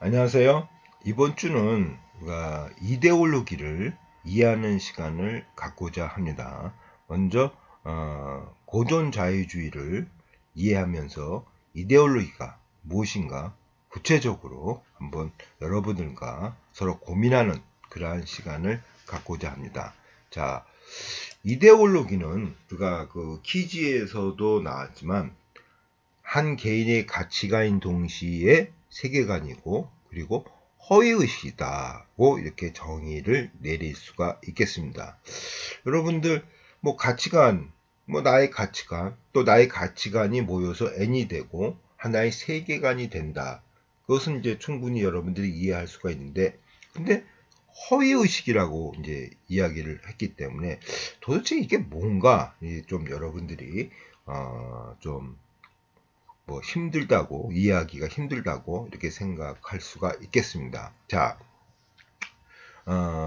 안녕하세요. 이번 주는 우리가 이데올로기를 이해하는 시간을 갖고자 합니다. 먼저 고전 자유주의를 이해하면서 이데올로기가 무엇인가 구체적으로 한번 여러분들과 서로 고민하는 그러한 시간을 갖고자 합니다. 자, 이데올로기는 우리가 그 퀴즈에서도 나왔지만 한 개인의 가치관인 동시에 세계관이고 그리고 허위의식이다고 이렇게 정의를 내릴 수가 있겠습니다. 여러분들 뭐 가치관, 뭐 나의 가치관, 또 나의 가치관이 모여서 N이 되고 하나의 세계관이 된다. 그것은 이제 충분히 여러분들이 이해할 수가 있는데, 근데 허위의식이라고 이제 이야기를 했기 때문에 도대체 이게 뭔가 좀 여러분들이 좀 뭐 힘들다고 이해하기가 힘들다고 이렇게 생각할 수가 있겠습니다. 자,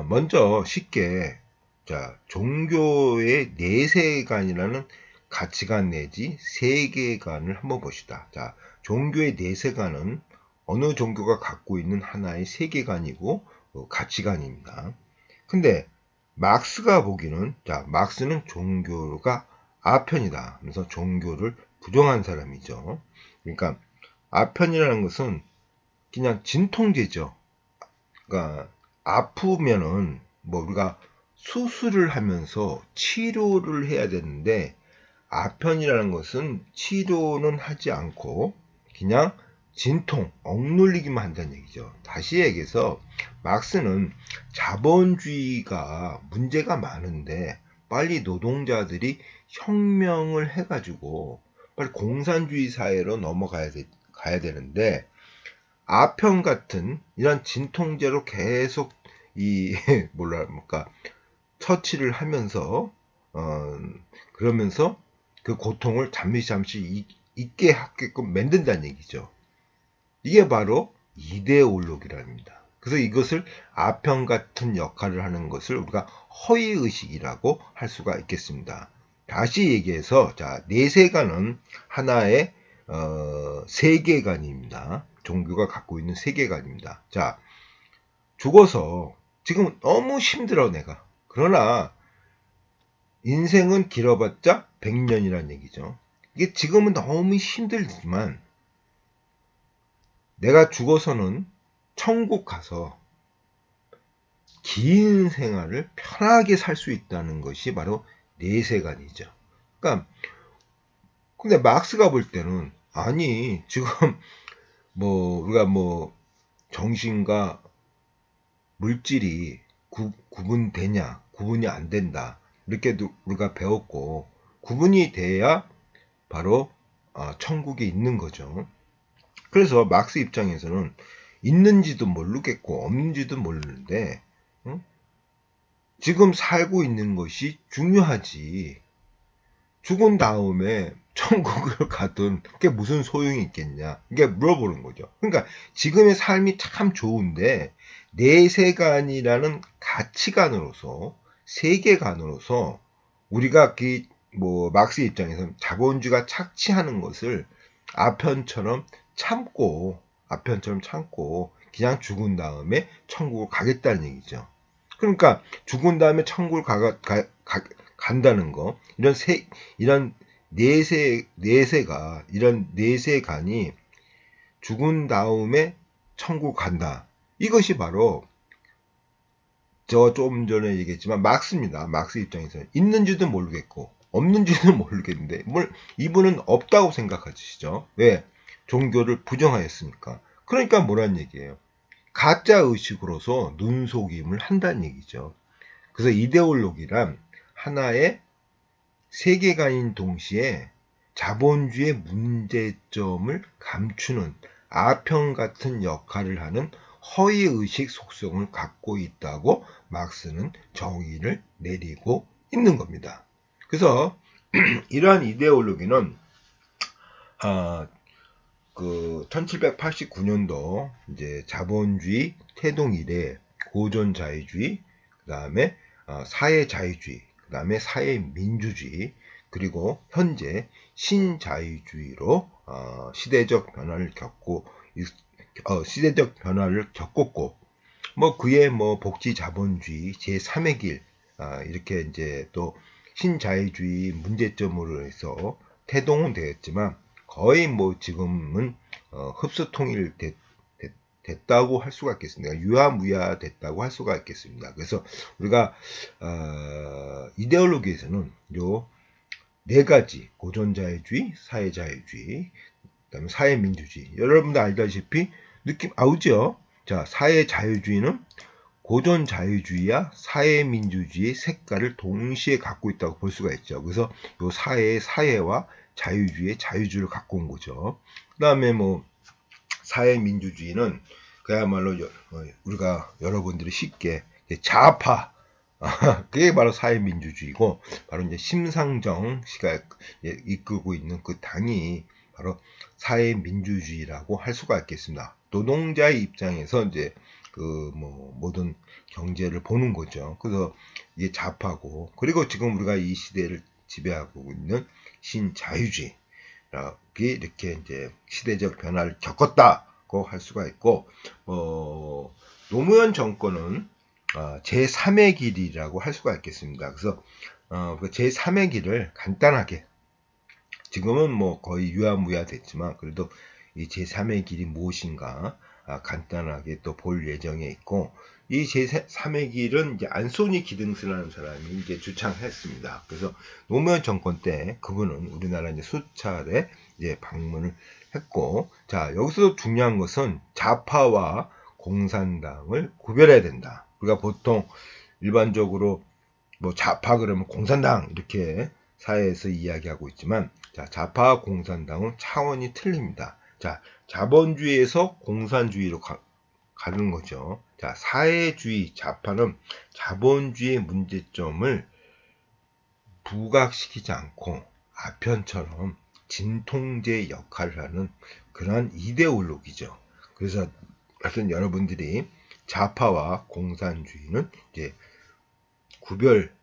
먼저 쉽게 자 종교의 내세관이라는 가치관 내지 세계관을 한번 봅시다. 자, 종교의 내세관은 어느 종교가 갖고 있는 하나의 세계관이고 가치관입니다. 근데 막스가 보기는 자 막스는 종교가 아편이다. 그래서 종교를 부정한 사람이죠. 그러니까 아편이라는 것은 그냥 진통제죠. 그러니까 아프면은 뭐 우리가 수술을 하면서 치료를 해야 되는데 아편이라는 것은 치료는 하지 않고 그냥 진통, 억눌리기만 한다는 얘기죠. 다시 얘기해서 막스는 자본주의가 문제가 많은데 빨리 노동자들이 혁명을 해가지고 빨리 공산주의 사회로 가야 되는데 아편 같은 이런 진통제로 계속 이 뭐랄까 처치를 하면서 어 그러면서 그 고통을 잠시 잊게 하게끔 만든다는 얘기죠. 이게 바로 이데올로기랍니다. 그래서 이것을 아편 같은 역할을 하는 것을 우리가 허위의식이라고 할 수가 있겠습니다. 다시 얘기해서 자 내세관은 하나의 세계관입니다. 종교가 갖고 있는 세계관입니다. 자 죽어서 지금 너무 힘들어 내가. 그러나 인생은 길어봤자 100년이라는 얘기죠. 이게 지금은 너무 힘들지만 내가 죽어서는 천국 가서 긴 생활을 편하게 살 수 있다는 것이 바로 내세관이죠. 그러니까 근데 막스가 볼 때는 아니 지금 뭐 우리가 뭐 정신과 물질이 구분되냐 구분이 안 된다 이렇게 우리가 배웠고 구분이 돼야 바로 천국에 있는 거죠. 그래서 막스 입장에서는 있는지도 모르겠고 없는지도 모르는데 지금 살고 있는 것이 중요하지 죽은 다음에 천국을 가든 그게 무슨 소용이 있겠냐 이게 물어보는 거죠. 그러니까 지금의 삶이 참 좋은데 내세관이라는 가치관으로서 세계관으로서 우리가 뭐 막스 입장에서는 자본주의가 착취하는 것을 아편처럼 참고 그냥 죽은 다음에 천국을 가겠다는 얘기죠. 그러니까 죽은 다음에 천국을 간다는 거 이런 이런 내세관이 죽은 다음에 천국 간다. 이것이 바로 저 좀 전에 얘기했지만 막스입니다. 막스 입장에서는 있는지도 모르겠고 없는지도 모르겠는데 이분은 없다고 생각하시죠. 왜? 종교를 부정하였으니까. 그러니까 뭐란 얘기예요? 가짜 의식으로서 눈속임을 한다는 얘기죠. 그래서 이데올로기란 하나의 세계관인 동시에 자본주의의 문제점을 감추는 아편 같은 역할을 하는 허위의식 속성을 갖고 있다고 막스는 정의를 내리고 있는 겁니다. 그래서 이러한 이데올로기는 그 1789년도 이제 자본주의 태동 이래 고전 자유주의, 그다음에 사회 자유주의, 그다음에 사회 민주주의, 그리고 현재 신자유주의로 시대적 변화를 겪고 시대적 변화를 겪었고, 뭐 그의 뭐 복지 자본주의 제3의 길, 이렇게 이제 또 신자유주의 문제점으로 해서 태동은 되었지만 거의 뭐 지금은 흡수 통일 됐다고 할 수가 있겠습니다. 유야무야 됐다고 할 수가 있겠습니다. 그래서 우리가 이데올로기에서는 요 네 가지 고전자유주의, 사회자유주의, 그다음에 사회민주주의. 여러분들 알다시피 느낌 아우죠? 자, 사회자유주의는 고전자유주의와 사회민주주의의 색깔을 동시에 갖고 있다고 볼 수가 있죠. 그래서 요 사회와 자유주의의 자유주의를 갖고 온 거죠. 그 다음에 뭐 사회민주주의는 그야말로 우리가 여러분들이 쉽게 좌파 그게 바로 사회민주주의고, 바로 이제 심상정 씨가 이끌고 있는 그 당이 바로 사회민주주의라고 할 수가 있겠습니다. 노동자의 입장에서 이제 그 뭐 모든 경제를 보는 거죠. 그래서 이게 좌파고, 그리고 지금 우리가 이 시대를 지배하고 있는 신자유주의 이렇게 이제 시대적 변화를 겪었다고 할 수가 있고, 노무현 정권은 제3의 길이라고 할 수가 있겠습니다. 그래서 그 제3의 길을 간단하게, 지금은 뭐 거의 유야무야 됐지만 그래도 이 제3의 길이 무엇인가 간단하게 또 볼 예정에 있고, 이 제3의 길은 이제 안소니 기등스라는 사람이 이제 주창했습니다. 그래서 노무현 정권 때 그분은 우리나라 이제 수차례 이제 방문을 했고, 자, 여기서 중요한 것은 좌파와 공산당을 구별해야 된다. 우리가 보통 일반적으로 뭐 좌파 그러면 공산당 이렇게 사회에서 이야기하고 있지만, 자, 좌파와 공산당은 차원이 틀립니다. 자, 자본주의에서 공산주의로 가는 거죠. 자, 사회주의 좌파는 자본주의의 문제점을 부각시키지 않고 아편처럼 진통제 역할을 하는 그러한 이데올로기죠. 그래서 하여튼 여러분들이 좌파와 공산주의는 이제 구별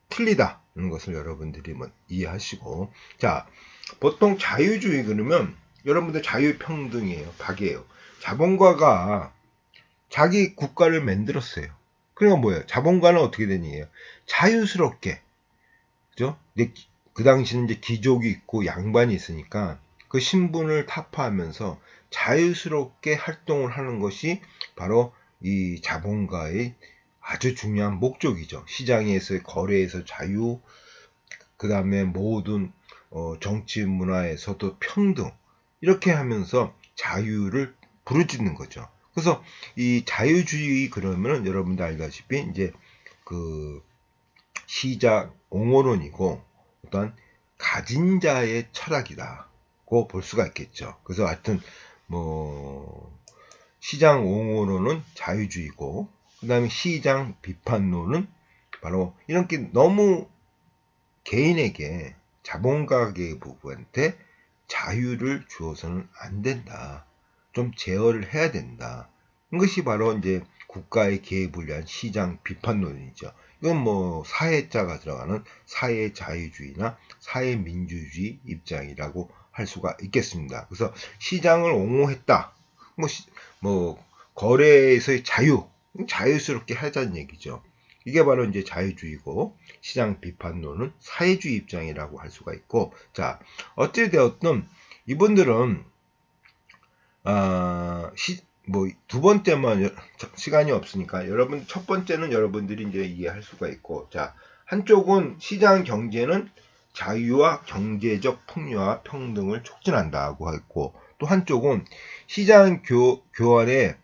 틀리다는 것을 여러분들이 뭐 이해하시고, 자, 보통 자유주의 그러면 여러분들 자유평등이에요. 박이에요. 자본가가 자기 국가를 만들었어요. 그러니까 뭐예요? 자본가는 어떻게 되니에요? 자유스럽게, 그죠? 그 당시는 이제 귀족이 있고 양반이 있으니까 그 신분을 타파하면서 자유스럽게 활동을 하는 것이 바로 이 자본가의 아주 중요한 목적이죠. 시장에서의 거래에서 자유, 그 다음에 모든 정치 문화에서도 평등, 이렇게 하면서 자유를 부르짖는 거죠. 그래서 이 자유주의 그러면은 여러분들 알다시피 이제 그 시작 옹호론이고 어떤 가진 자의 철학이다고 볼 수가 있겠죠. 그래서 하여튼 뭐 시장 옹호론은 자유주의고, 그 다음에 시장 비판론은 바로 이런 게 너무 개인에게 자본가 계급한테 자유를 주어서는 안 된다. 좀 제어를 해야 된다. 이것이 바로 이제 국가의 개입을 위한 시장 비판론이죠. 이건 뭐 사회자가 들어가는 사회 자유주의나 사회 민주주의 입장이라고 할 수가 있겠습니다. 그래서 시장을 옹호했다. 뭐 거래에서의 자유스럽게 하자는 얘기죠. 이게 바로 이제 자유주의고, 시장 비판론은 사회주의 입장이라고 할 수가 있고, 자, 어찌되었든 이분들은 뭐 두 번째만 시간이 없으니까 여러분 첫 번째는 여러분들이 이제 이해할 수가 있고, 자, 한쪽은 시장 경제는 자유와 경제적 풍요와 평등을 촉진한다고 했고, 또 한쪽은 시장 교환의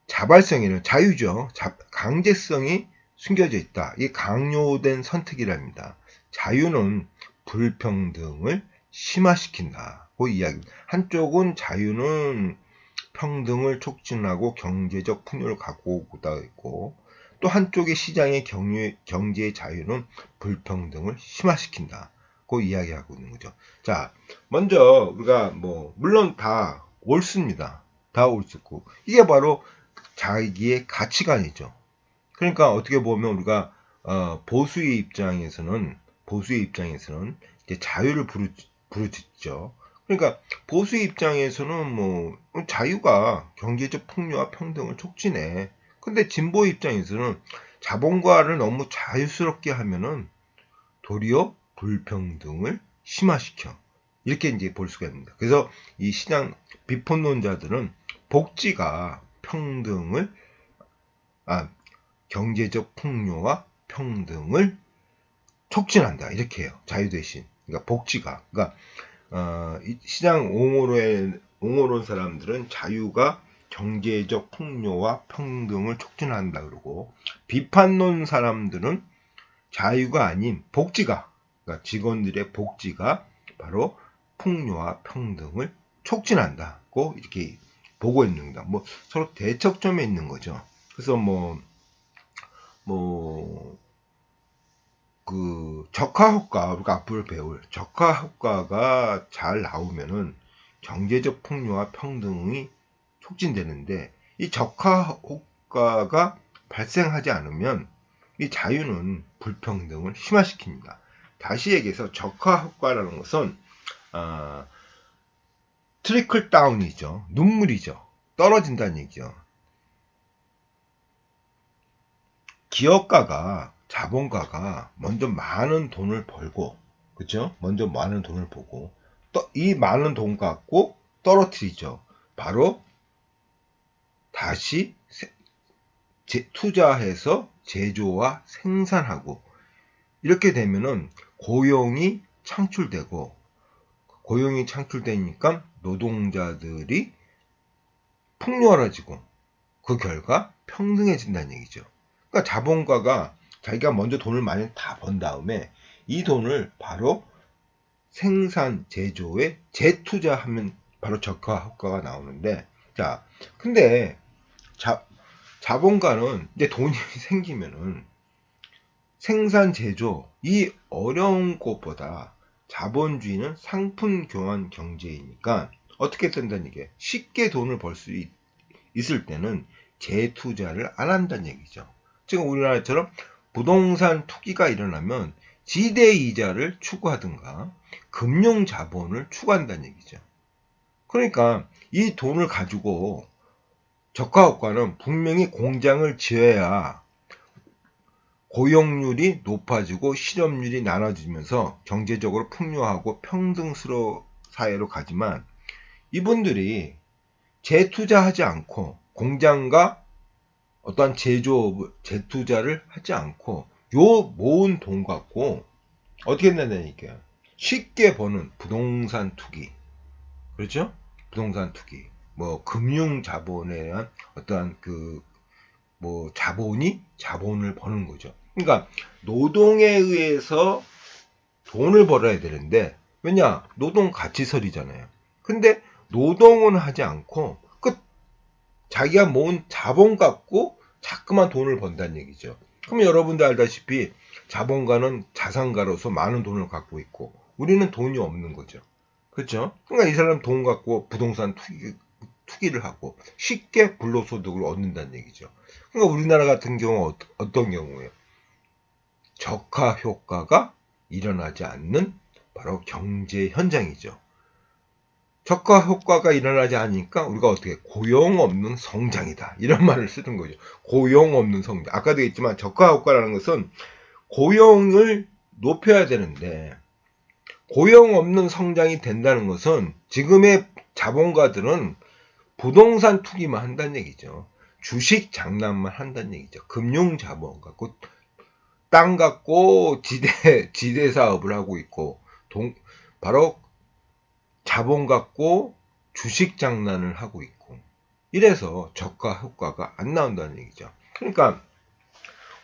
자발성에는 자유죠. 강제성이 숨겨져 있다. 이게 강요된 선택이랍니다. 자유는 불평등을 심화시킨다고 이야기합니다. 한쪽은 자유는 평등을 촉진하고 경제적 풍요를 갖고 오다 있고, 또 한쪽의 시장의 경제의 자유는 불평등을 심화시킨다고 이야기하고 있는 거죠. 자, 먼저 우리가 뭐 물론 다 옳습니다. 다 옳고, 이게 바로 자기의 가치관이죠. 그러니까 어떻게 보면 우리가 보수의 입장에서는 이제 자유를 부르짖죠. 그러니까 보수 입장에서는 뭐 자유가 경제적 풍요와 평등을 촉진해. 근데 진보 입장에서는 자본가를 너무 자유스럽게 하면은 도리어 불평등을 심화시켜. 이렇게 이제 볼 수가 있습니다. 그래서 이 시장 비판론자들은 복지가 평등을, 경제적 풍요와 평등을 촉진한다. 이렇게 해요. 자유 대신. 그러니까 복지가. 그러니까, 이 시장 옹호론 사람들은 자유가 경제적 풍요와 평등을 촉진한다. 그러고, 비판론 사람들은 자유가 아닌 복지가, 그러니까 직원들의 복지가 바로 풍요와 평등을 촉진한다고 이렇게 보고 있는 겁니다. 뭐 서로 대척점에 있는 거죠. 그래서 그 적화 효과, 우리가 앞으로 배울 적화 효과가 잘 나오면은 경제적 풍요와 평등이 촉진되는데, 이 적화 효과가 발생하지 않으면 이 자유는 불평등을 심화시킵니다. 다시 얘기해서 적화 효과라는 것은 트리클 다운이죠. 눈물이죠. 떨어진다는 얘기죠. 기업가가, 자본가가 먼저 많은 돈을 벌고, 그죠? 먼저 많은 돈을 보고, 또 이 많은 돈 갖고 떨어뜨리죠. 바로 다시 투자해서 제조와 생산하고, 이렇게 되면은 고용이 창출되고, 고용이 창출되니까 노동자들이 풍요로워지고, 그 결과 평등해진다는 얘기죠. 그러니까 자본가가 자기가 먼저 돈을 많이 다 번 다음에 이 돈을 바로 생산, 제조에 재투자하면 바로 적화 효과가 나오는데, 자, 근데 자본가는 이제 돈이 생기면은 생산, 제조, 이 어려운 것보다 자본주의는 상품 교환 경제이니까 어떻게 된다는 얘기예요. 쉽게 돈을 벌 수 있을 때는 재투자를 안 한다는 얘기죠. 지금 우리나라처럼 부동산 투기가 일어나면 지대 이자를 추구하든가 금융 자본을 추구한다는 얘기죠. 그러니까 이 돈을 가지고 저가업가는 분명히 공장을 지어야 고용률이 높아지고 실업률이 나눠지면서 경제적으로 풍요하고 평등스러운 사회로 가지만, 이분들이 재투자하지 않고 공장과 어떠한 제조업을 재투자를 하지 않고 요 모은 돈 갖고 어떻게 된다는 얘기야. 쉽게 버는 부동산 투기, 그렇죠? 부동산 투기, 뭐 금융 자본에 대한 어떠한 자본을 버는 거죠. 그러니까 노동에 의해서 돈을 벌어야 되는데, 왜냐? 노동 가치설이잖아요. 근데 노동은 하지 않고 자기가 모은 자본 갖고 자꾸만 돈을 번다는 얘기죠. 그럼 여러분도 알다시피 자본가는 자산가로서 많은 돈을 갖고 있고 우리는 돈이 없는 거죠. 그렇죠? 그러니까 이 사람 돈 갖고 부동산 투기를 하고 쉽게 불로소득을 얻는다는 얘기죠. 그러니까 우리나라 같은 경우 어떤 경우예요? 적화 효과가 일어나지 않는 바로 경제 현장이죠. 적화 효과가 일어나지 않으니까 우리가 어떻게 고용 없는 성장이다, 이런 말을 쓰는 거죠. 고용 없는 성장. 아까도 했지만 적화 효과라는 것은 고용을 높여야 되는데 고용 없는 성장이 된다는 것은 지금의 자본가들은 부동산 투기만 한다는 얘기죠. 주식 장난만 한다는 얘기죠. 금융 자본 갖고 땅 갖고 지대 사업을 하고 있고 바로 자본 갖고 주식 장난을 하고 있고, 이래서 저가 효과가 안 나온다는 얘기죠. 그러니까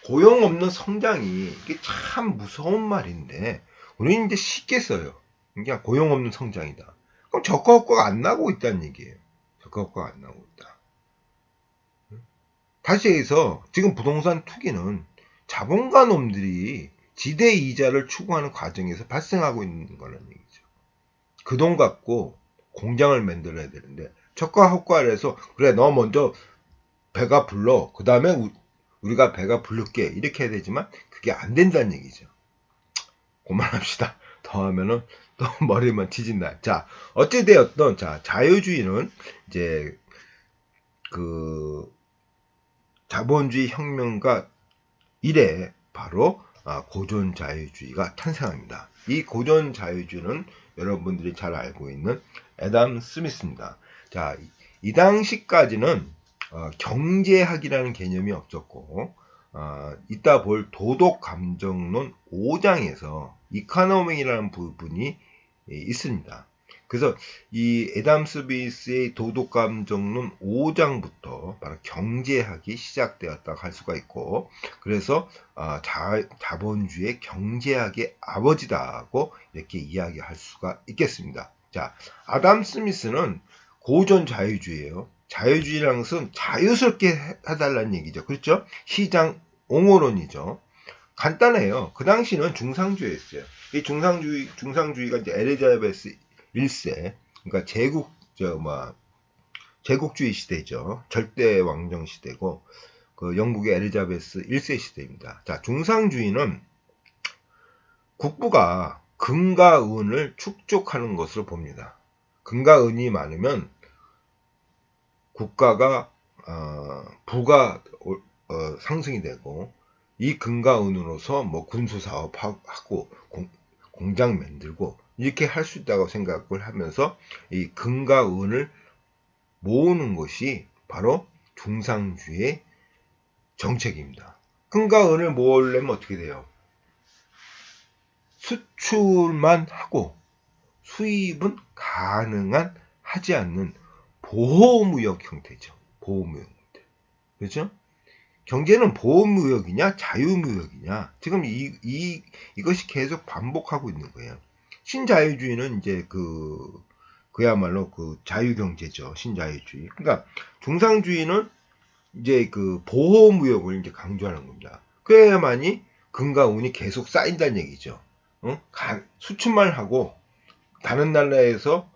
고용 없는 성장이 이게 참 무서운 말인데 우리는 이제 쉽게 써요. 그러니까 고용 없는 성장이다. 그럼 저가 효과가 안 나고 있다는 얘기예요. 저가 효과가 안 나고 있다. 다시 해서 지금 부동산 투기는 자본가 놈들이 지대 이자를 추구하는 과정에서 발생하고 있는 거라는 얘기죠. 그 돈 갖고 공장을 만들어야 되는데 저가 효과를 해서 그래 너 먼저 배가 불러, 그 다음에 우리가 배가 부를게, 이렇게 해야 되지만 그게 안 된다는 얘기죠. 그만합시다. 더 하면은 또 머리만 뒤진다. 자, 어찌되었던, 자, 자유주의는 이제 그 자본주의 혁명가 이래 바로 고전 자유주의가 탄생합니다. 이 고전 자유주의는 여러분들이 잘 알고 있는 애담 스미스입니다. 자, 이 당시까지는 경제학이라는 개념이 없었고 이따 볼 도덕 감정론 5장에서 이카노믹이라는 부분이 있습니다. 그래서 이 애담 스미스의 도덕 감정론 5장부터 바로 경제학이 시작되었다고 할 수가 있고, 그래서 자본주의의 경제학의 아버지다고 이렇게 이야기할 수가 있겠습니다. 자, 애담 스미스는 고전 자유주의예요. 자유주의라는 것은 자유스럽게 해달라는 얘기죠. 그렇죠? 시장 옹호론이죠. 간단해요. 그 당시는 중상주의였어요. 이 중상주의가 이제 엘리자베스 1세, 그러니까 제국주의 시대죠. 절대 왕정 시대고, 그 영국의 엘리자베스 1세 시대입니다. 자, 중상주의는 국부가 금과 은을 축적하는 것으로 봅니다. 금과 은이 많으면 국가가 부가 상승이 되고, 이 금과 은으로서 뭐 군수 사업하고 공장 만들고 이렇게 할 수 있다고 생각을 하면서 이 금과 은을 모으는 것이 바로 중상주의의 정책입니다. 금과 은을 모으려면 어떻게 돼요? 수출만 하고 수입은 가능한 하지 않는 보호무역 형태죠. 보호무역 형태. 그렇죠? 경제는 보호무역이냐 자유무역이냐, 지금 이것이 계속 반복하고 있는 거예요. 신자유주의는 이제 그야말로 그 자유경제죠. 신자유주의. 그러니까 중상주의는 이제 그 보호무역을 이제 강조하는 겁니다. 그래야만이 금과 운이 계속 쌓인다는 얘기죠. 수출만 하고 다른 나라에서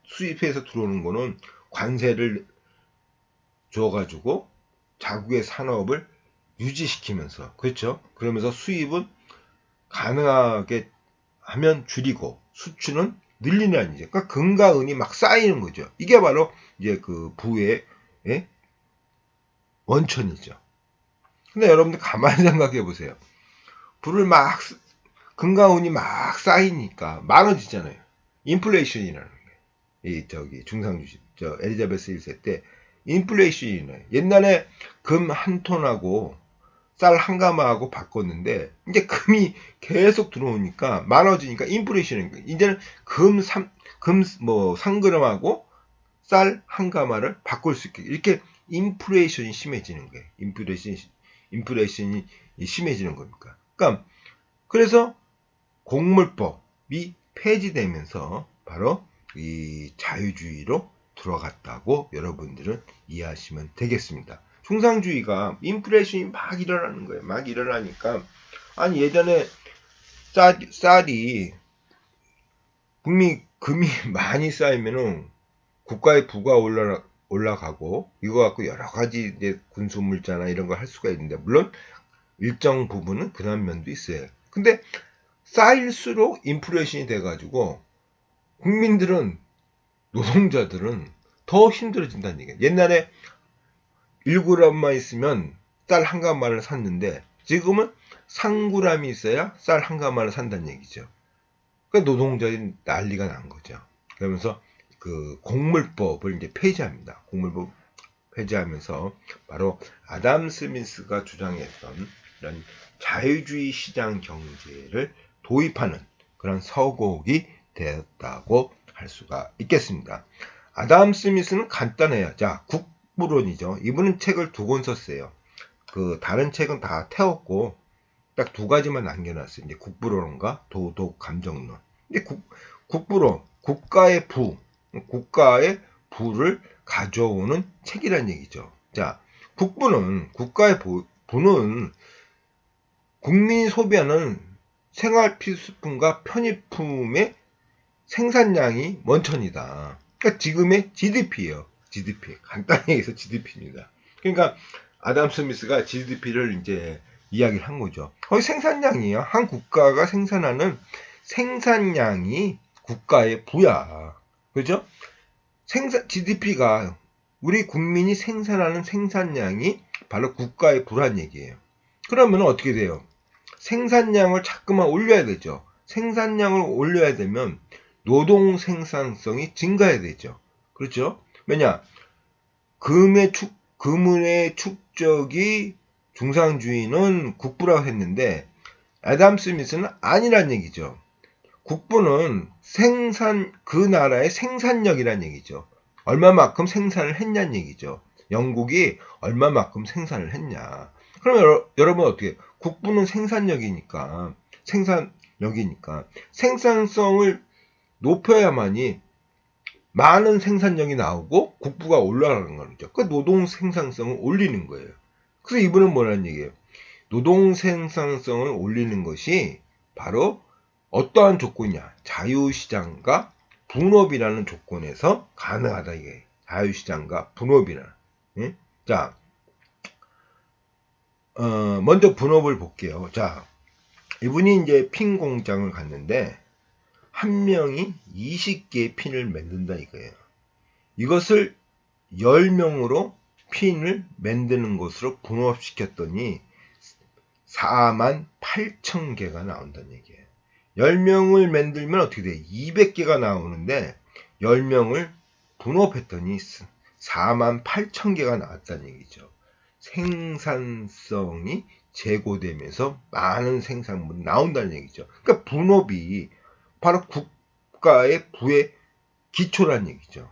수입해서 들어오는 거는 관세를 줘가지고 자국의 산업을 유지시키면서, 그렇죠? 그러면서 수입은 가능하게 하면 줄이고 수출은 늘리는 이제, 그러니까 금과 은이 막 쌓이는 거죠. 이게 바로 이제 그 부의 원천이죠. 근데 여러분들 가만히 생각해 보세요. 금과 은이 막 쌓이니까 많아지잖아요. 인플레이션이라는 게. 중상주의, 엘리자베스 1세 때 인플레이션이네. 옛날에 금 한 톤하고 쌀 한 가마하고 바꿨는데 이제 금이 계속 들어오니까 많아지니까 인플레이션인 거예요. 이제는 금 3g하고 쌀 한 가마를 바꿀 수 있게, 이렇게 인플레이션이 심해지는 거예요. 인플레이션이 심해지는 겁니까? 그러니까 그래서 곡물법이 폐지되면서 바로 이 자유주의로 들어갔다고 여러분들은 이해하시면 되겠습니다. 중상주의가 인플레이션이 막 일어나는 거예요. 막 일어나니까, 아니 예전에 쌀이 금이 많이 쌓이면은 국가의 부가 올라가고 이거 갖고 여러 가지 이제 군수물자나 이런 거 할 수가 있는데, 물론 일정 부분은 그런 면도 있어요. 근데 쌓일수록 인플레이션이 돼가지고 국민들은, 노동자들은 더 힘들어진다는 얘기예요. 옛날에 1g만 있으면 쌀 한 가마를 샀는데 지금은 3g이 있어야 쌀 한 가마를 산다는 얘기죠. 그러니까 노동자들이 난리가 난 거죠. 그러면서 그 곡물법을 이제 폐지합니다. 곡물법 폐지하면서 바로 애담 스미스가 주장했던 이런 자유주의 시장 경제를 도입하는 그런 서곡이 되었다고 할 수가 있겠습니다. 애담 스미스는 간단해요. 자, 국부론이죠. 이분은 책을 2권 썼어요. 그 다른 책은 다 태웠고 딱 2가지만 남겨놨어요. 이제 국부론과 도덕 감정론. 이제 국부론, 국가의 부를 가져오는 책이란 얘기죠. 자, 국가의 부는 국민이 소비하는 생활 필수품과 편의품의 생산량이 원천이다. 그러니까 지금의 GDP예요. GDP. 간단히 얘기해서 GDP입니다. 그러니까 애담 스미스가 GDP를 이제 이야기를 한 거죠. 거의 생산량이에요. 한 국가가 생산하는 생산량이 국가의 부야. 그죠? GDP가 우리 국민이 생산하는 생산량이 바로 국가의 부란 얘기예요. 그러면 어떻게 돼요? 생산량을 자꾸만 올려야 되죠. 생산량을 올려야 되면 노동 생산성이 증가해야 되죠. 그렇죠? 왜냐? 금의 축적이 중상주의는 국부라고 했는데 애덤 스미스는 아니란 얘기죠. 국부는 그 나라의 생산력이란 얘기죠. 얼마만큼 생산을 했냐는 얘기죠. 영국이 얼마만큼 생산을 했냐. 그러면 여러분 어떻게, 국부는 생산력이니까, 생산성을 높여야만이 많은 생산력이 나오고 국부가 올라가는 거죠. 그 노동 생산성을 올리는 거예요. 그래서 이분은 뭐라는 얘기예요? 노동 생산성을 올리는 것이 바로 어떠한 조건이냐? 자유시장과 분업이라는 조건에서 가능하다 이게. 자유시장과 분업이라는. 예? 자, 먼저 분업을 볼게요. 자, 이분이 이제 핀 공장을 갔는데 한 명이 20개의 핀을 만든다 이거예요. 이것을 10명으로 핀을 만드는 것으로 분업시켰더니 48,000개가 나온다는 얘기예요. 10명을 만들면 어떻게 돼? 200개가 나오는데 10명을 분업했더니 48,000개가 나왔다는 얘기죠. 생산성이 제고되면서 많은 생산물이 나온다는 얘기죠. 그러니까 분업이 바로 국가의 부의 기초란 얘기죠.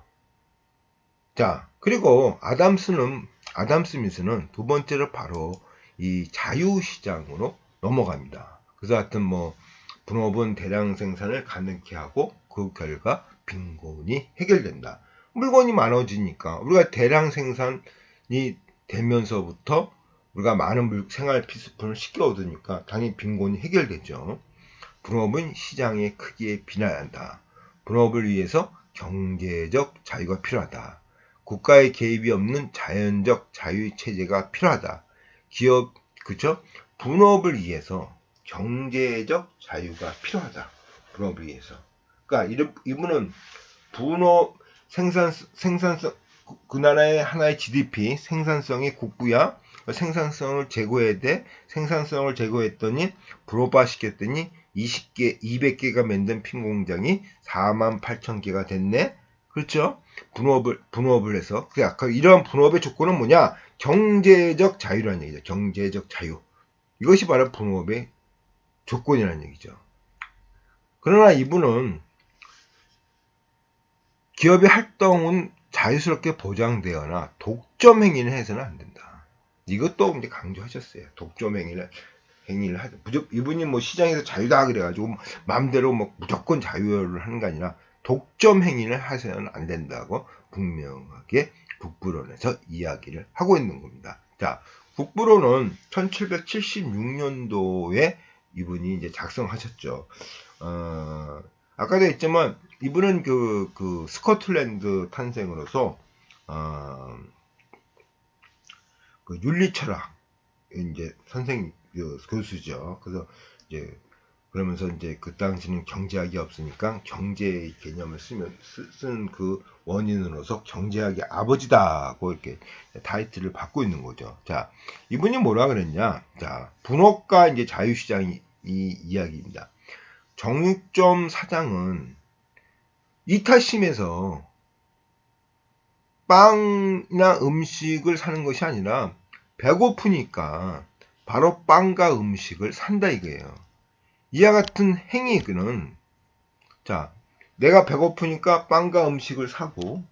자, 그리고 아담 스미스는 두 번째로 바로 이 자유시장으로 넘어갑니다. 그래서 하여튼 뭐 분업은 대량 생산을 가능케 하고 그 결과 빈곤이 해결된다. 물건이 많아지니까 우리가 대량 생산이 되면서부터 우리가 많은 생활 필수품을 쉽게 얻으니까 당연히 빈곤이 해결되죠. 분업은 시장의 크기에 비난한다. 분업을 위해서 경제적 자유가 필요하다. 국가의 개입이 없는 자연적 자유 체제가 필요하다. 그쵸? 분업을 위해서 경제적 자유가 필요하다. 분업을 위해서. 그러니까 이분은 분업 생산성, 그 나라의 하나의 GDP 생산성이 국부야. 생산성을 제고해야 돼. 생산성을 제고했더니 분업화시켰더니 200개가 만든 핀 공장이 48,000개가 됐네. 그렇죠? 분업을 해서. 아까 이러한 분업의 조건은 뭐냐? 경제적 자유라는 얘기죠. 경제적 자유. 이것이 바로 분업의 조건이라는 얘기죠. 그러나 이분은 기업의 활동은 자유스럽게 보장되거나 독점 행위를 해서는 안 된다. 이것도 이제 강조하셨어요. 독점 행위를 하죠. 이분이 뭐 시장에서 자유다 그래가지고 마음대로 뭐 무조건 자유를 하는 게 아니라 독점 행위를 하셔서는 안 된다고 분명하게 국부론에서 이야기를 하고 있는 겁니다. 자, 국부론은 1776년도에 이분이 이제 작성하셨죠. 아까도 했지만 이분은 그 스코틀랜드 탄생으로서 그 윤리철학 이제 선생 교수죠. 그래서 이제 그러면서 이제 그 당시는 경제학이 없으니까 경제의 개념을 쓴 그 원인으로서 경제학의 아버지다고 이렇게 타이틀을 받고 있는 거죠. 자, 이분이 뭐라 그랬냐? 자, 분업과 이제 자유시장 이 이야기입니다. 정육점 사장은 이타심에서 빵이나 음식을 사는 것이 아니라 배고프니까 바로 빵과 음식을 산다 이거예요. 이와 같은 행위는, 자, 내가 배고프니까 빵과 음식을 사고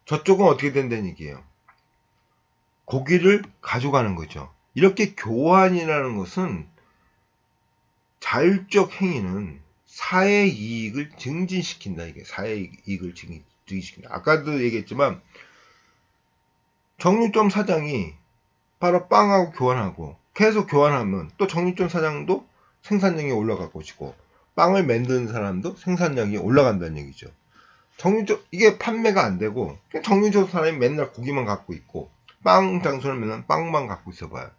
저쪽은 어떻게 된다는 얘기예요. 고기를 가져가는 거죠. 이렇게 교환이라는 것은 자율적 행위는 사회 이익을 증진시킨다. 이게 사회 이익을 증진시킨다. 아까도 얘기했지만 정육점 사장이 바로 빵하고 교환하고 계속 교환하면 또 정육점 사장도 생산량이 올라갈 것이고 빵을 만드는 사람도 생산량이 올라간다는 얘기죠. 이게 판매가 안 되고 정육점 사람이 맨날 고기만 갖고 있고 빵 장소는 맨날 빵만 갖고 있어봐요.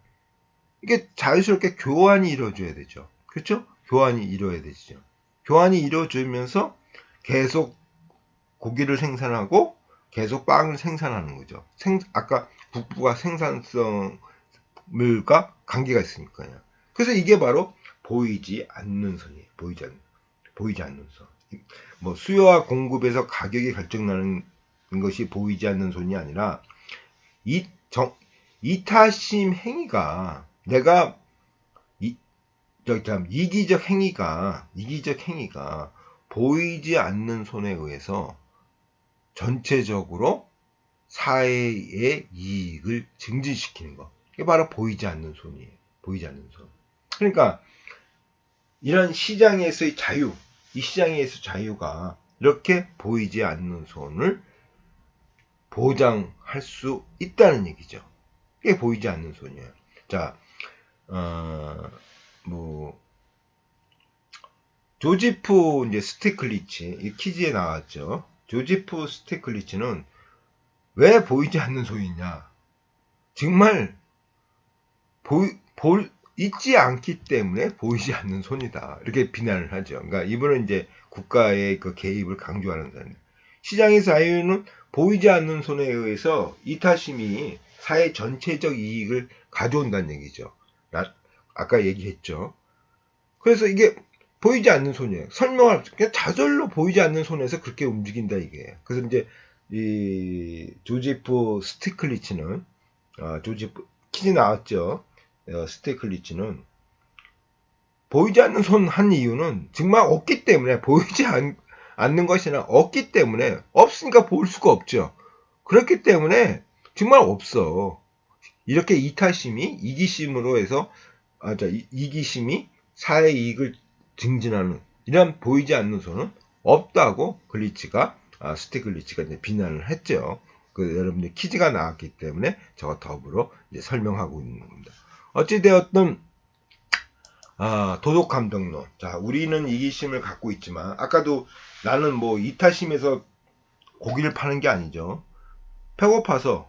이게 자유스럽게 교환이 이루어져야 되죠. 그렇죠? 교환이 이루어야 되죠. 교환이 이루어지면서 계속 고기를 생산하고 계속 빵을 생산하는 거죠. 아까 국부가 생산성과 관계가 있으니까요. 그래서 이게 바로 보이지 않는 선이에요. 보이지 않는 선. 뭐 수요와 공급에서 가격이 결정나는 것이 보이지 않는 선이 아니라 이타심 행위가 내가 이기적 행위가 보이지 않는 손에 의해서 전체적으로 사회의 이익을 증진시키는 거. 이게 바로 보이지 않는 손이에요. 보이지 않는 손. 그러니까 이런 시장에서의 자유, 이 시장에서 자유가 이렇게 보이지 않는 손을 보장할 수 있다는 얘기죠. 이게 보이지 않는 손이에요. 자, 조지프 이제 스티클리치, 이 퀴즈에 나왔죠. 조지프 스티클리치는 왜 보이지 않는 손이냐? 정말 있지 않기 때문에 보이지 않는 손이다. 이렇게 비난을 하죠. 그러니까 이분은 이제 국가의 그 개입을 강조하는 사람. 시장의 자유는 보이지 않는 손에 의해서 이타심이 사회 전체적 이익을 가져온다는 얘기죠. 아까 얘기했죠. 그래서 이게 보이지 않는 손이에요. 설명할 그냥 좌절로 보이지 않는 손에서 그렇게 움직인다 이게. 그래서 이제 이 조지프 스티클리치는 조지프 퀴즈 나왔죠. 스티클리치는 보이지 않는 손 한 이유는 정말 없기 때문에 보이지 않는 것이나 없기 때문에 없으니까 볼 수가 없죠. 그렇기 때문에 정말 없어. 이렇게 이타심이 이기심으로 해서 이기심이 사회 이익을 증진하는 이런 보이지 않는 손은 없다고 스티글리치가 이제 비난을 했죠. 여러분들 퀴즈가 나왔기 때문에 저와 더불어 이제 설명하고 있는 겁니다. 어찌되었든 도덕 감정론. 자, 우리는 이기심을 갖고 있지만 아까도 나는 뭐 이타심에서 고기를 파는 게 아니죠. 배고파서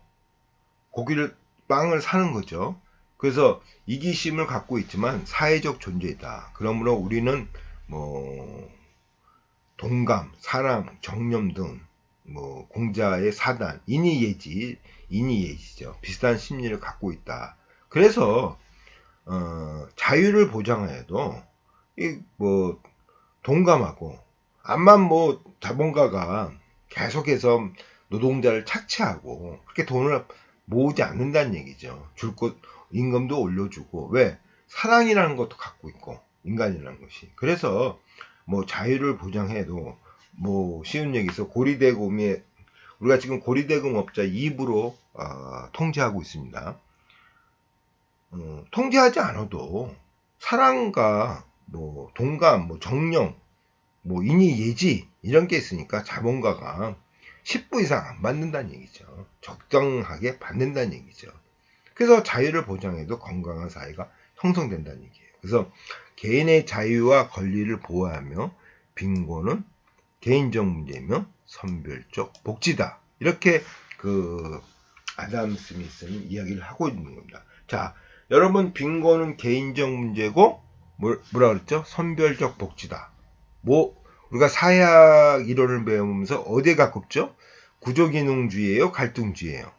빵을 사는 거죠. 그래서 이기심을 갖고 있지만 사회적 존재이다. 그러므로 우리는 뭐 동감, 사랑, 정념 등 뭐 공자의 사단, 인이예지죠. 비슷한 심리를 갖고 있다. 그래서 자유를 보장해도 뭐 동감하고 암만 뭐 자본가가 계속해서 노동자를 착취하고 그렇게 돈을 모으지 않는다는 얘기죠. 줄 것 임금도 올려주고 왜 사랑이라는 것도 갖고 있고 인간이라는 것이 그래서 뭐 자유를 보장해도 뭐 쉬운 얘기에서 고리대금에 우리가 지금 고리대금업자 2부로 통제하고 있습니다. 통제하지 않아도 사랑과 뭐 동감, 뭐 정령, 뭐 인의 예지 이런 게 있으니까 자본가가 10부 이상 안 받는다는 얘기죠. 적정하게 받는다는 얘기죠. 그래서 자유를 보장해도 건강한 사회가 형성된다는 얘기예요. 그래서 개인의 자유와 권리를 보호하며 빈곤은 개인적 문제이며 선별적 복지다. 이렇게 아담 스미스는 이야기를 하고 있는 겁니다. 자, 여러분 빈곤은 개인적 문제고 뭐라 그랬죠? 선별적 복지다. 우리가 사회학 이론을 배우면서 어디에 가깝죠? 구조기능주의예요? 갈등주의예요?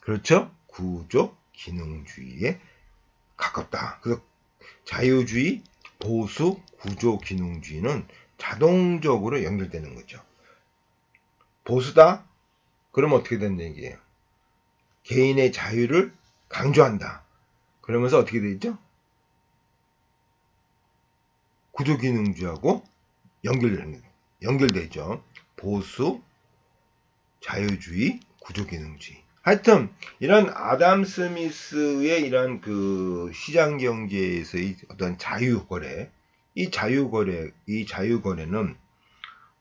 그렇죠? 구조기능주의에 가깝다. 그래서 자유주의, 보수, 구조기능주의는 자동적으로 연결되는 거죠. 보수다? 그럼 어떻게 된다는 얘기예요? 개인의 자유를 강조한다. 그러면서 어떻게 되죠? 구조기능주의하고 연결되죠. 보수, 자유주의, 구조기능주의. 하여튼 이런 아담 스미스의 이런 시장 경제에서의 어떤 자유거래, 이 자유거래는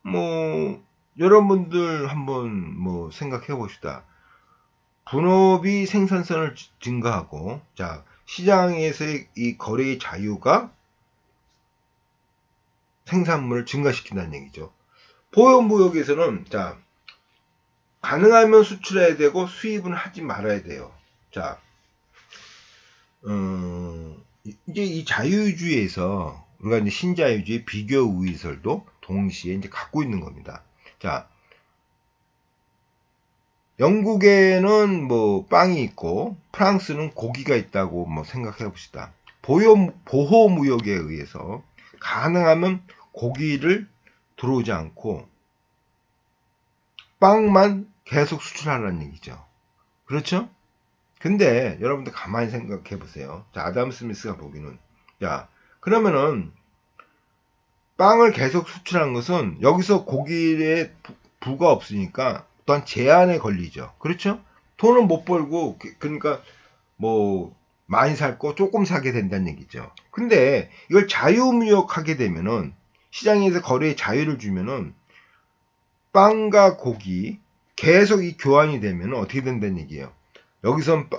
뭐 여러분들 한번 뭐 생각해 봅시다. 분업이 생산성을 증가하고, 자 시장에서의 이 거래의 자유가 생산물을 증가시킨다는 얘기죠. 보건무역에서는 가능하면 수출해야 되고 수입은 하지 말아야 돼요. 자, 이제 이 자유주의에서 우리가 이제 신자유주의 비교 우위설도 동시에 이제 갖고 있는 겁니다. 자, 영국에는 뭐 빵이 있고 프랑스는 고기가 있다고 뭐 생각해 봅시다. 보호무역에 의해서 가능하면 고기를 들어오지 않고 빵만 계속 수출하라는 얘기죠. 그렇죠? 근데 여러분들 가만히 생각해 보세요. 자, 아담 스미스가 보기는, 자, 그러면은 빵을 계속 수출하는 것은 여기서 고기에 부가 없으니까 또한 제한에 걸리죠. 그렇죠? 돈은 못 벌고, 그러니까 뭐 많이 살 거 조금 사게 된다는 얘기죠. 근데 이걸 자유무역하게 되면은, 시장에서 거래의 자유를 주면은 빵과 고기 계속 이 교환이 되면 어떻게 된다는 얘기예요. 여기선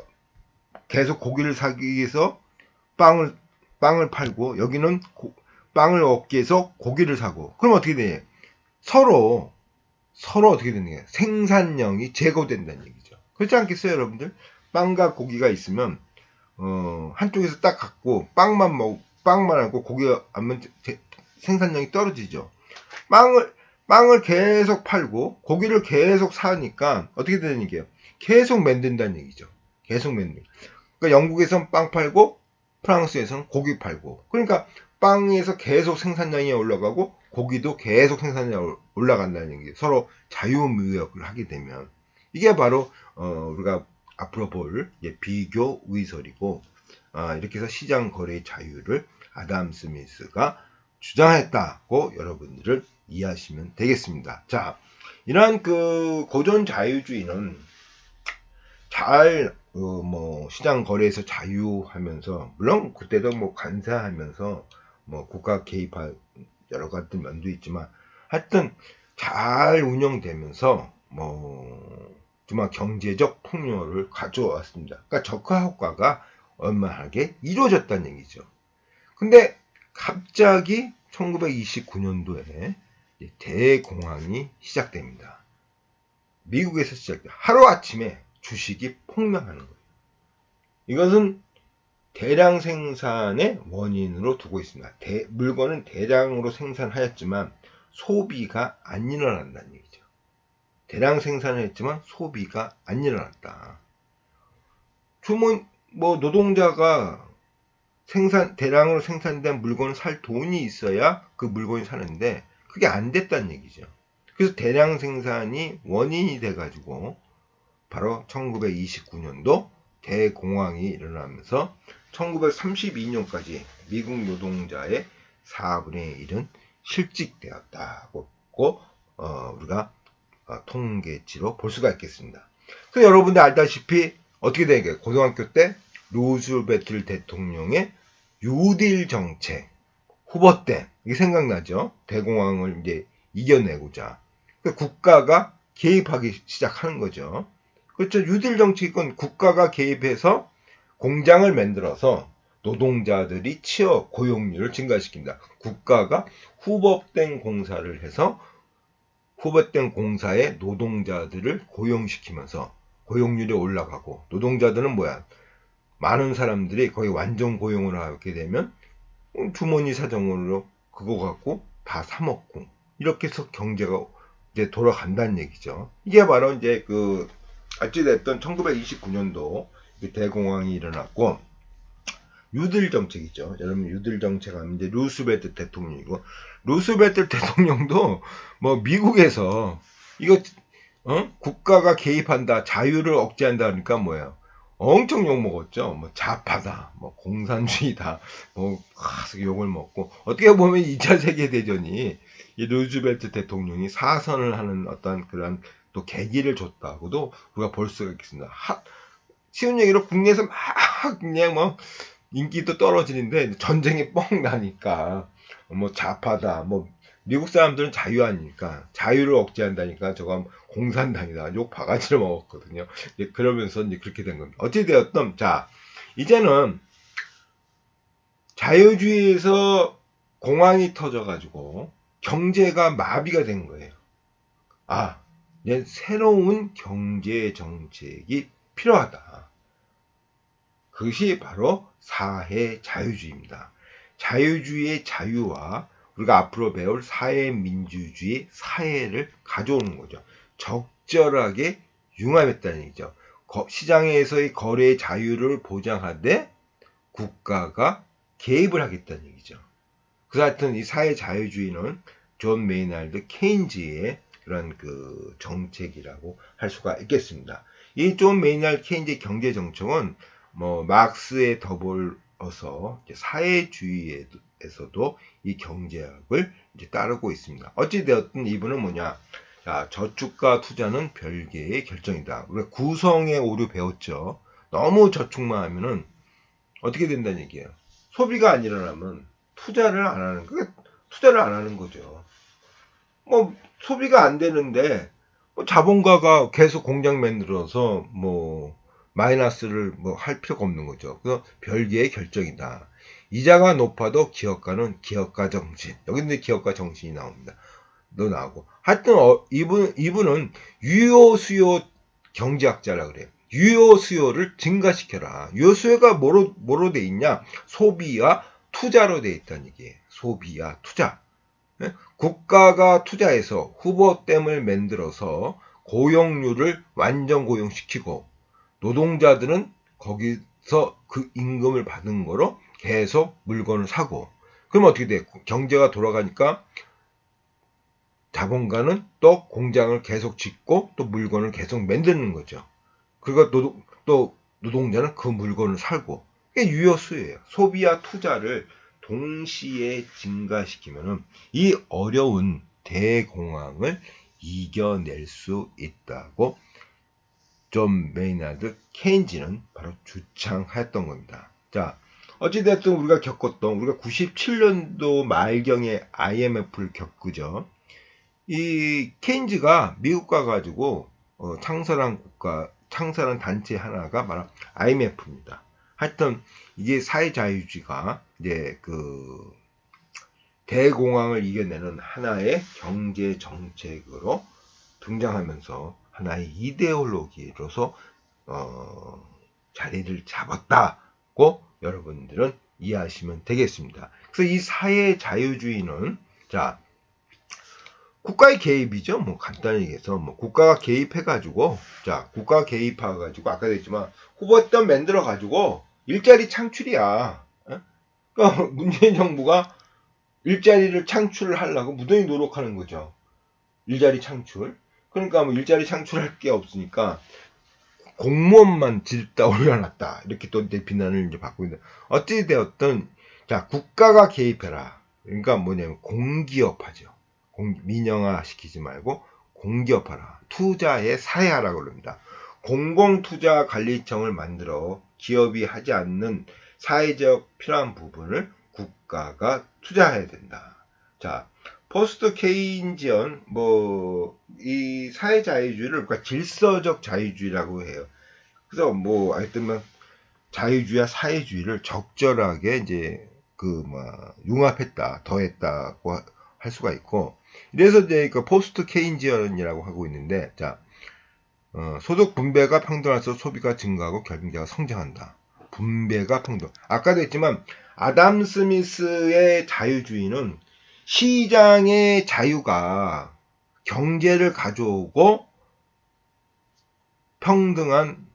계속 고기를 사기 위해서 빵을 팔고, 여기는 빵을 얻기 위해서 고기를 사고, 그럼 어떻게 돼요? 서로 어떻게 되는 거예요? 생산량이 제거된다는 얘기죠. 그렇지 않겠어요, 여러분들? 빵과 고기가 있으면 한쪽에서 딱 갖고 빵만 하고 고기가 안면 생산량이 떨어지죠. 빵을 계속 팔고 고기를 계속 사니까 어떻게 되는 얘기예요? 계속 만든다는 얘기죠. 계속 만든. 그러니까 영국에선 빵 팔고 프랑스에서는 고기 팔고, 그러니까 빵에서 계속 생산량이 올라가고 고기도 계속 생산량이 올라간다는 얘기예요. 서로 자유무역을 하게 되면 이게 바로 우리가 앞으로 볼 비교 우위설이고, 이렇게 해서 시장 거래의 자유를 아담 스미스가 주장했다고 여러분들을 이해하시면 되겠습니다. 자, 이러한 그 고전 자유주의는 잘 뭐 시장 거래에서 자유하면서, 물론 그때도 뭐 관세하면서 뭐 국가 개입할 여러 가지 면도 있지만, 하여튼 잘 운영되면서 뭐 정말 경제적 풍요를 가져왔습니다. 그러니까 적화 효과가 원만하게 이루어졌다는 얘기죠. 근데 갑자기 1929년도에 대공황이 시작됩니다. 미국에서 시작돼요. 하루아침에 주식이 폭락하는 거예요. 이것은 대량 생산의 원인으로 두고 있습니다. 물건은 대량으로 생산하였지만 소비가 안 일어난다는 얘기죠. 대량 생산을 했지만 소비가 안 일어났다. 노동자가 대량으로 생산된 물건을 살 돈이 있어야 그 물건이 사는데 그게 안 됐다는 얘기죠. 그래서 대량 생산이 원인이 돼가지고 바로 1929년도 대공황이 일어나면서 1932년까지 미국 노동자의 4분의 1은 실직되었다고 우리가 통계치로 볼 수가 있겠습니다. 그래서 여러분들 알다시피 어떻게 되겠어요? 고등학교 때 루즈벨트 대통령의 뉴딜 정책 후보 때 이게 생각나죠? 대공황을 이제 이겨내고자 국가가 개입하기 시작하는 거죠. 그렇죠. 뉴딜 정책은 국가가 개입해서 공장을 만들어서 노동자들이 취업 고용률을 증가시킵니다. 국가가 후법된 공사를 해서 후법된 공사의 노동자들을 고용시키면서 고용률이 올라가고, 노동자들은 뭐야? 많은 사람들이 거의 완전 고용을 하게 되면 주머니 사정으로 그거 갖고 다 사먹고, 이렇게 해서 경제가 이제 돌아간다는 얘기죠. 이게 바로 이제 어찌됐든 1929년도 대공황이 일어났고, 뉴딜 정책이죠. 여러분, 뉴딜 정책 하면 이제 루스벨트 대통령이고, 루스벨트 대통령도 뭐 미국에서 이거 국가가 개입한다, 자유를 억제한다 그러니까 뭐예요? 엄청 욕먹었죠. 뭐 좌파다, 뭐 공산주의다, 뭐 욕을 먹고, 어떻게 보면 2차 세계대전이 이 루즈벨트 대통령이 사선을 하는 어떤 그런 또 계기를 줬다고도 우리가 볼 수가 있겠습니다. 쉬운 얘기로 국내에서 막 그냥 뭐 인기도 떨어지는데 전쟁이 뻥 나니까 뭐 좌파다, 뭐 미국 사람들은 자유하니까 자유를 억제한다니까 저거 공산당이다 욕 바가지를 먹었거든요. 그러면서 이제 그렇게 된 겁니다. 어찌 되었든 자, 이제는 자유주의에서 공황이 터져가지고 경제가 마비가 된 거예요. 이제 새로운 경제 정책이 필요하다. 그것이 바로 사회 자유주의입니다. 자유주의의 자유와 우리가 앞으로 배울 사회민주주의 사회를 가져오는 거죠. 적절하게 융합했다는 얘기죠. 시장에서의 거래의 자유를 보장하되 국가가 개입을 하겠다는 얘기죠. 그래서 하여튼 이 사회 자유주의는 존 메이날드 케인즈의 그런 그 정책이라고 할 수가 있겠습니다. 이 존 메이날드 케인즈의 경제 정책은 뭐 막스에 더불어서 사회주의에서도 이 경제학을 이제 따르고 있습니다. 어찌되었든 이분은 뭐냐? 자, 저축과 투자는 별개의 결정이다. 우리가 구성의 오류 배웠죠. 너무 저축만 하면은 어떻게 된다는 얘기예요. 소비가 안 일어나면 투자를 안 하는, 그게 투자를 안 하는 거죠. 뭐 소비가 안 되는데 뭐 자본가가 계속 공장 만들어서 뭐 마이너스를 뭐 할 필요가 없는 거죠. 그래서 별개의 결정이다. 이자가 높아도 기업가는 기업가 정신. 여기 이제 기업가 정신이 나옵니다. 나오고. 하여튼 이분은 유효 수요 경제학자라 그래요. 유효 수요를 증가시켜라. 유효 수요가 뭐로 돼 있냐? 소비와 투자로 돼 있다는 얘기예요. 소비와 투자. 국가가 투자해서 후보댐을 만들어서 고용률을 완전 고용시키고 노동자들은 거기서 그 임금을 받은 거로 계속 물건을 사고, 그럼 어떻게 돼? 경제가 돌아가니까 자본가는 또 공장을 계속 짓고 또 물건을 계속 만드는 거죠. 그리고 또 노동자는 그 물건을 살고, 이게 유효수예요. 소비와 투자를 동시에 증가시키면 이 어려운 대공황을 이겨낼 수 있다고 존 메이나드 케인즈는 바로 주창했던 겁니다. 자, 어찌됐든 우리가 97년도 말경에 IMF를 겪으죠. 이 케인즈가 미국 가가지고 창설한 단체 하나가 바로 IMF입니다. 하여튼 이게 사회자유주의가 이제 그 대공황을 이겨내는 하나의 경제 정책으로 등장하면서 하나의 이데올로기로서 자리를 잡았다고 여러분들은 이해하시면 되겠습니다. 그래서 이 사회자유주의는 자 국가의 개입이죠. 뭐 간단히 얘기해서 뭐 국가가 개입해가지고 국가가 개입해가지고 아까도 했지만 후보점 만들어가지고 일자리 창출이야. 그러니까 문재인 정부가 일자리를 창출을 하려고 무던히 노력하는 거죠. 일자리 창출. 그러니까 뭐 일자리 창출할 게 없으니까 공무원만 질다 올려놨다. 이렇게 또 비난을 이제 받고 있는데 어찌 되었든 국가가 개입해라. 그러니까 뭐냐면 공기업화죠. 민영화 시키지 말고 공기업화라. 투자에 사회화라고 그럽니다. 공공투자관리청을 만들어 기업이 하지 않는 사회적 필요한 부분을 국가가 투자해야 된다. 자, 포스트 케인지언 이 사회자유주의를 그러니까 질서적 자유주의라고 해요. 그래서 하여튼 자유주의와 사회주의를 적절하게 이제 융합했다, 더했다고 할 수가 있고, 이래서 이제 그 포스트 케인지언이라고 하고 있는데, 소득 분배가 평등할수록 소비가 증가하고 경제가 성장한다. 분배가 평등. 아까도 했지만 아담 스미스의 자유주의는 시장의 자유가 경제를 가져오고 평등한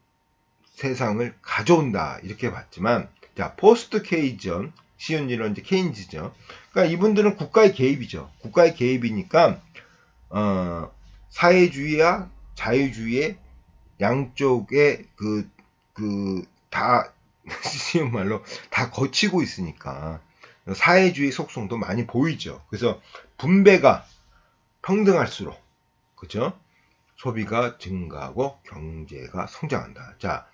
세상을 가져온다 이렇게 봤지만, 포스트 케인지언 쉬운 일은 이제 케인즈죠. 그러니까 이분들은 국가의 개입이죠. 국가의 개입이니까 사회주의와 자유주의의 양쪽에 다 쉬운 말로 다 거치고 있으니까 사회주의 속성도 많이 보이죠. 그래서 분배가 평등할수록 그죠? 소비가 증가하고 경제가 성장한다. 자,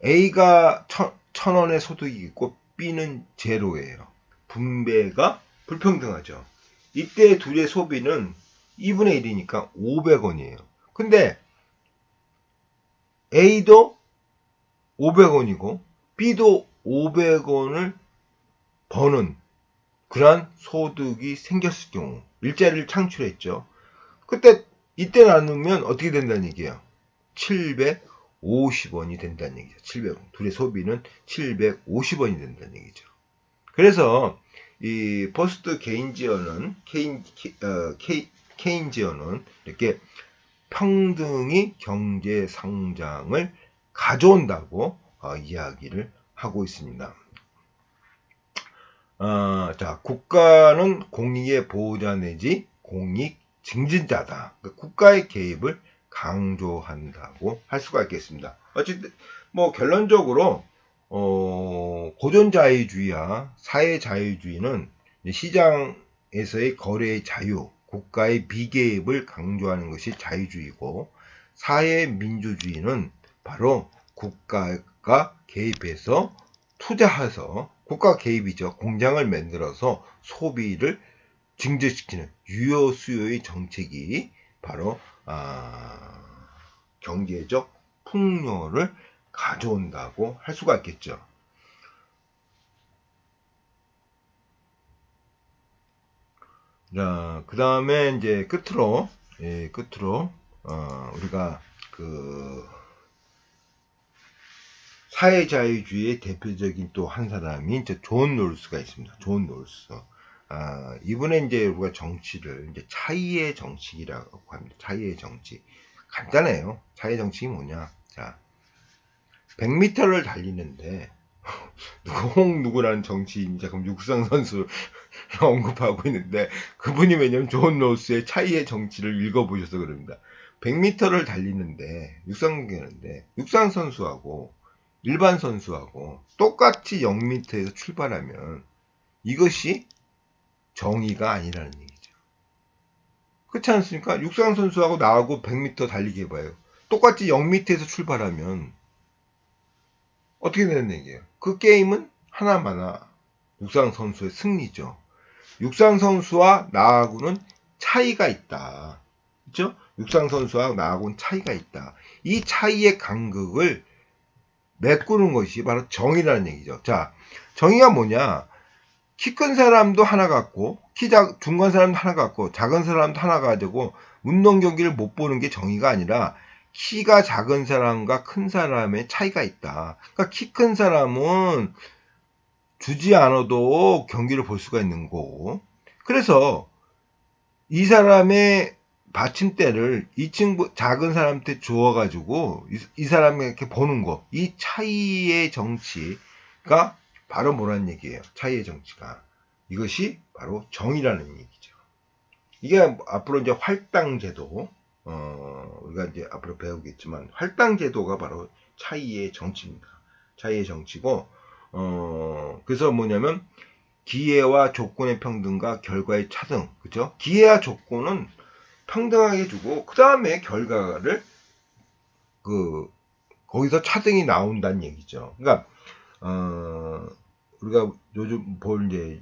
A가 1,000원의 소득이 있고 B는 제로예요. 분배가 불평등하죠. 이때 둘의 소비는 2분의 1이니까 500원이에요. 근데 A도 500원이고 B도 500원을 버는 그러한 소득이 생겼을 경우 일자리를 창출했죠. 이때 나누면 어떻게 된다는 얘기예요? 750원이 된다는 얘기죠. 700원. 둘의 소비는 750원이 된다는 얘기죠. 그래서 이 포스트 케인지언은 이렇게 평등이 경제 성장을 가져온다고 이야기를 하고 있습니다. 자, 국가는 공익의 보호자 내지 공익 증진자다. 그러니까 국가의 개입을 강조한다고 할 수가 있겠습니다. 어쨌든 뭐 결론적으로 고전자유주의와 사회자유주의는 시장에서의 거래의 자유, 국가의 비개입을 강조하는 것이 자유주의고, 사회민주주의는 바로 국가가 개입해서 투자해서, 국가 개입이죠. 공장을 만들어서 소비를 증대시키는 유효 수요의 정책이 바로 경제적 풍요를 가져온다고 할 수가 있겠죠. 자, 그 다음에 이제 끝으로 우리가 그 사회자유주의의 대표적인 또 한 사람이 이제 존 롤스가 있습니다. 존 롤스. 이분의 이제 우리가 정치를 이제 차이의 정치라고 합니다. 차이의 정치. 간단해요. 차이의 정치이 뭐냐? 자, 100m를 달리는데 누구라는 정치인, 그럼 육상 선수를 언급하고 있는데, 그분이 왜냐면 존 롤스의 차이의 정치를 읽어보셔서 그럽니다. 100m를 달리는데 육상 선수하고 일반 선수하고 똑같이 0m에서 출발하면 이것이 정의가 아니라는 얘기죠. 그렇지 않습니까? 육상 선수하고 나하고 100m 달리기 해봐요. 똑같이 0m에서 출발하면 어떻게 되는 얘기예요? 그 게임은 하나마나 육상 선수의 승리죠. 육상 선수와 나하고는 차이가 있다. 그렇죠? 육상 선수와 나하고는 차이가 있다. 이 차이의 간극을 메꾸는 것이 바로 정의라는 얘기죠. 자, 정의가 뭐냐? 키 큰 사람도 하나 같고, 중간 사람도 하나 같고, 작은 사람도 하나가 되고, 운동 경기를 못 보는 게 정의가 아니라, 키가 작은 사람과 큰 사람의 차이가 있다. 그러니까 키 큰 사람은 주지 않아도 경기를 볼 수가 있는 거고, 그래서 이 사람의 받침대를 이 친구 작은 사람한테 주어가지고 이 사람에게 보는 거, 이 차이의 정치가 바로 뭐라는 얘기예요. 차이의 정치가, 이것이 바로 정의라는 얘기죠. 이게 앞으로 이제 활당제도, 우리가 이제 앞으로 배우겠지만, 활당제도가 바로 차이의 정치입니다. 차이의 정치고, 그래서 뭐냐면 기회와 조건의 평등과 결과의 차등, 그죠? 기회와 조건은 평등하게 주고, 그 다음에 결과를 거기서 차등이 나온다는 얘기죠. 그러니까 우리가 요즘 볼 이제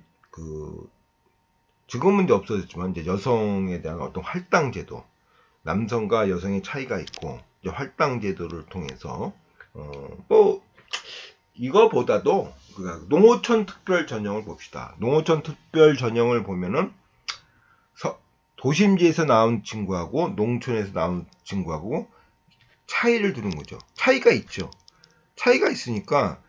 지금은 이제 없어졌지만, 이제 여성에 대한 어떤 할당제도, 남성과 여성의 차이가 있고, 이제 할당제도를 통해서 뭐 이거보다도 농어촌 특별 전형을 봅시다. 농어촌 특별 전형을 보면은 도심지에서 나온 친구하고 농촌에서 나온 친구하고 차이를 두는 거죠. 차이가 있죠. 차이가 있으니까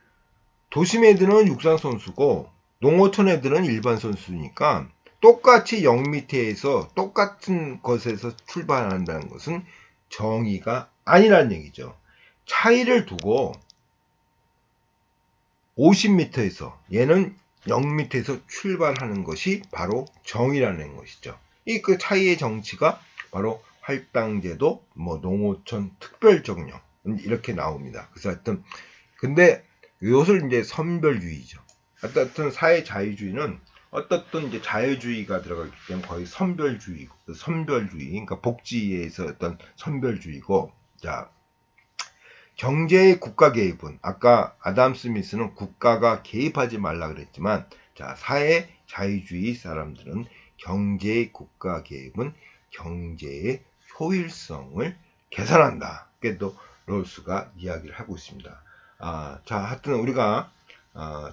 도심 애들은 육상 선수고 농어촌 애들은 일반 선수니까 똑같이 0m에서 똑같은 것에서 출발한다는 것은 정의가 아니라는 얘기죠. 차이를 두고 50m에서, 얘는 0m에서 출발하는 것이 바로 정의라는 것이죠. 이 그 차이의 정치가 바로 할당제도, 농어촌 특별정령, 이렇게 나옵니다. 그래서 하여튼, 근데 이것을 이제 선별주의죠. 어떤 사회자유주의는 어떻든 이제 자유주의가 들어가기 때문에 거의 선별주의, 그러니까 복지에서 어떤 선별주의고, 자, 경제의 국가 개입은, 아까 아담 스미스는 국가가 개입하지 말라 그랬지만, 자, 사회 자유주의 사람들은 경제의 국가 개입은 경제의 효율성을 개선한다. 그래도 롤스가 이야기를 하고 있습니다. 자, 하여튼 우리가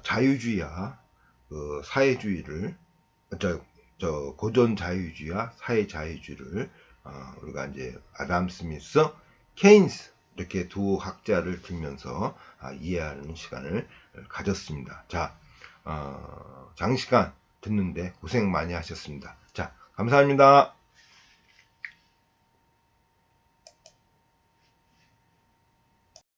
자유주의와 사회주의를, 고전 자유주의와 사회 자유주의를 우리가 이제 아담 스미스, 케인스, 이렇게 두 학자를 들면서 이해하는 시간을 가졌습니다. 자, 장시간 듣는데 고생 많이 하셨습니다. 자, 감사합니다.